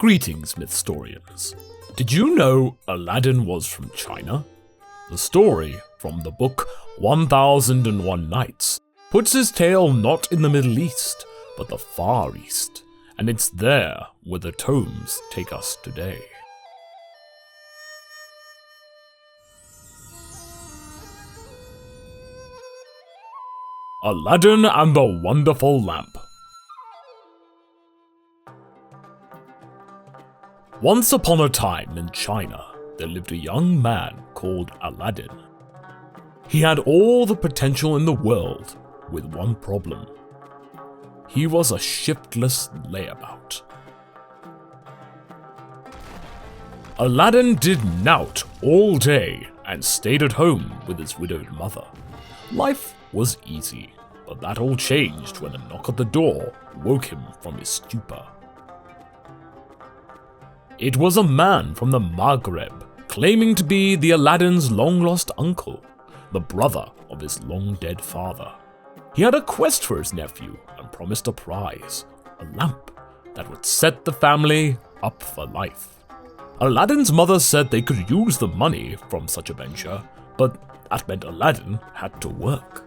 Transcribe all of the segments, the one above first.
Greetings, Mythstorians. Did you know Aladdin was from China? The story from the book 1001 Nights puts his tale not in the Middle East, but the Far East, and it's there where the tomes take us today. Aladdin and the Wonderful Lamp. Once upon a time in China, there lived a young man called Aladdin. He had all the potential in the world, with one problem. He was a shiftless layabout. Aladdin did naught all day and stayed at home with his widowed mother. Life was easy, but that all changed when a knock at the door woke him from his stupor. It was a man from the Maghreb, claiming to be the Aladdin's long-lost uncle, the brother of his long-dead father. He had a quest for his nephew and promised a prize, a lamp that would set the family up for life. Aladdin's mother said they could use the money from such a venture, but that meant Aladdin had to work.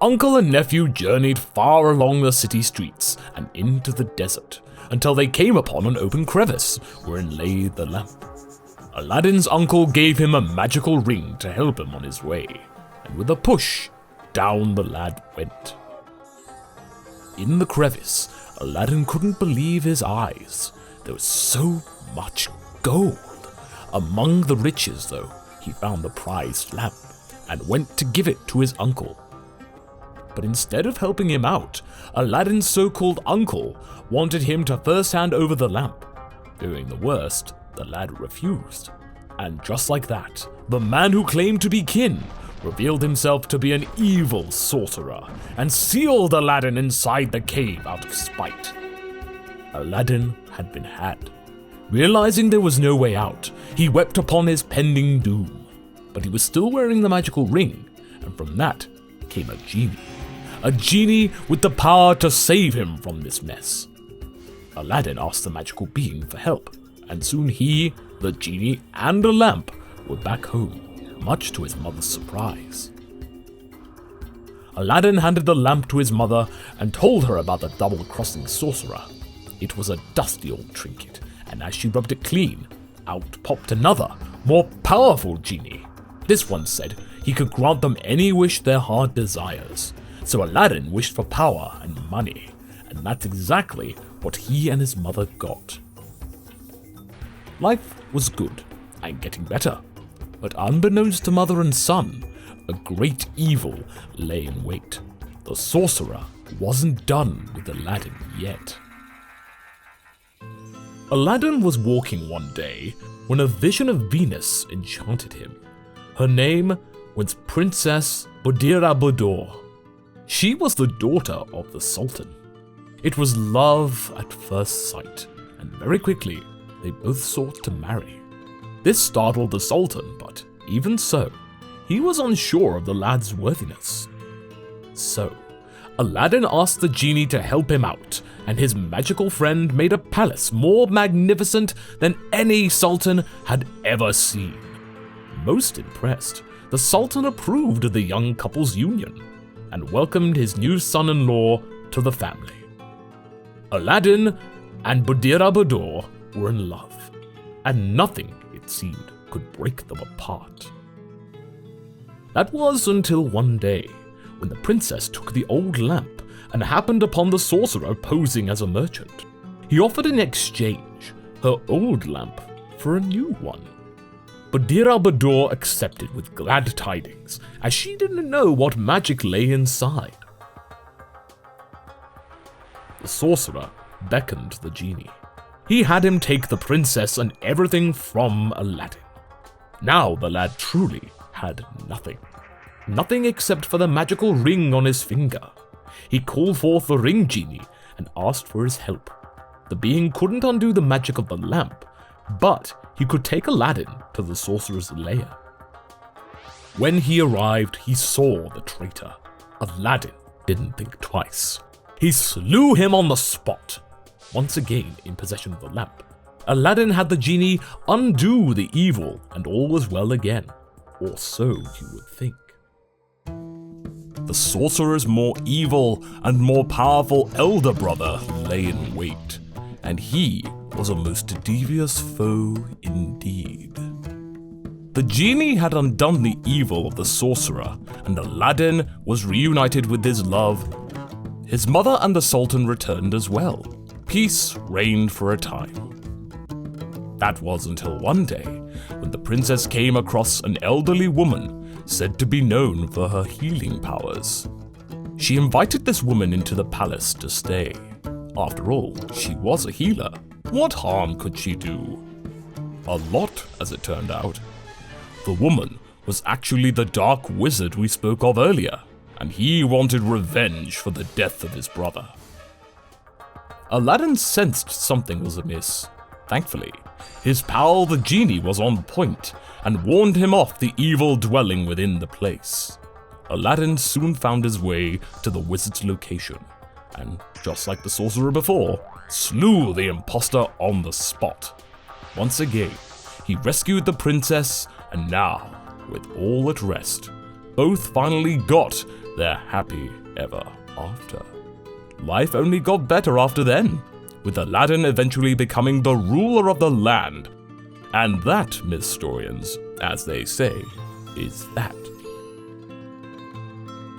Uncle and nephew journeyed far along the city streets and into the desert until they came upon an open crevice wherein lay the lamp. Aladdin's uncle gave him a magical ring to help him on his way, and with a push, down the lad went. In the crevice, Aladdin couldn't believe his eyes. There was so much gold. Among the riches, though, he found the prized lamp and went to give it to his uncle. But instead of helping him out, Aladdin's so-called uncle wanted him to first hand over the lamp. Fearing the worst, the lad refused. And just like that, the man who claimed to be kin revealed himself to be an evil sorcerer and sealed Aladdin inside the cave out of spite. Aladdin had been had. Realizing there was no way out, he wept upon his pending doom. But he was still wearing the magical ring, and from that came a genie. A genie with the power to save him from this mess. Aladdin asked the magical being for help, and soon he, the genie, and the lamp were back home, much to his mother's surprise. Aladdin handed the lamp to his mother and told her about the double-crossing sorcerer. It was a dusty old trinket, and as she rubbed it clean, out popped another, more powerful genie. This one said he could grant them any wish their heart desires. So Aladdin wished for power and money, and that's exactly what he and his mother got. Life was good and getting better, but unbeknownst to mother and son, a great evil lay in wait. The sorcerer wasn't done with Aladdin yet. Aladdin was walking one day when a vision of Venus enchanted him. Her name was Princess Buddir. She was the daughter of the Sultan. It was love at first sight, and very quickly they both sought to marry. This startled the Sultan, but even so, he was unsure of the lad's worthiness. So, Aladdin asked the genie to help him out, and his magical friend made a palace more magnificent than any Sultan had ever seen. Most impressed, the Sultan approved of the young couple's union and welcomed his new son-in-law to the family. Aladdin and Buddir were in love, and nothing, it seemed, could break them apart. That was until one day, when the princess took the old lamp and happened upon the sorcerer posing as a merchant. He offered in exchange her old lamp for a new one. Buddir accepted with glad tidings, as she didn't know what magic lay inside. The sorcerer beckoned the genie. He had him take the princess and everything from Aladdin. Now the lad truly had nothing. Nothing except for the magical ring on his finger. He called forth the ring genie and asked for his help. The being couldn't undo the magic of the lamp, but he could take Aladdin to the sorcerer's lair. When he arrived, he saw the traitor. Aladdin didn't think twice. He slew him on the spot. once again in possession of the lamp. Aladdin had the genie undo the evil, and all was well again. Or so you would think. The sorcerer's more evil and more powerful elder brother lay in wait, and he was a most devious foe indeed. The genie had undone the evil of the sorcerer, and Aladdin was reunited with his love. His mother and the Sultan returned as well. Peace reigned for a time. That was until one day, when the princess came across an elderly woman said to be known for her healing powers. She invited this woman into the palace to stay. After all, she was a healer. What harm could she do? A lot, as it turned out. The woman was actually the dark wizard we spoke of earlier, and he wanted revenge for the death of his brother. Aladdin sensed something was amiss. Thankfully, his pal the genie was on point and warned him off the evil dwelling within the place. Aladdin soon found his way to the wizard's location, and just like the sorcerer before, slew the imposter on the spot. Once again, he rescued the princess, and now, with all at rest, both finally got their happy ever after. Life only got better after then, with Aladdin eventually becoming the ruler of the land. And that, myth historians, as they say, is that.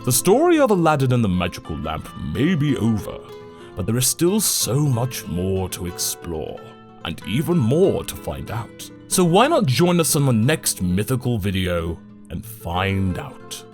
The story of Aladdin and the magical lamp may be over, but there is still so much more to explore, and even more to find out. So why not join us on the next mythical video and find out?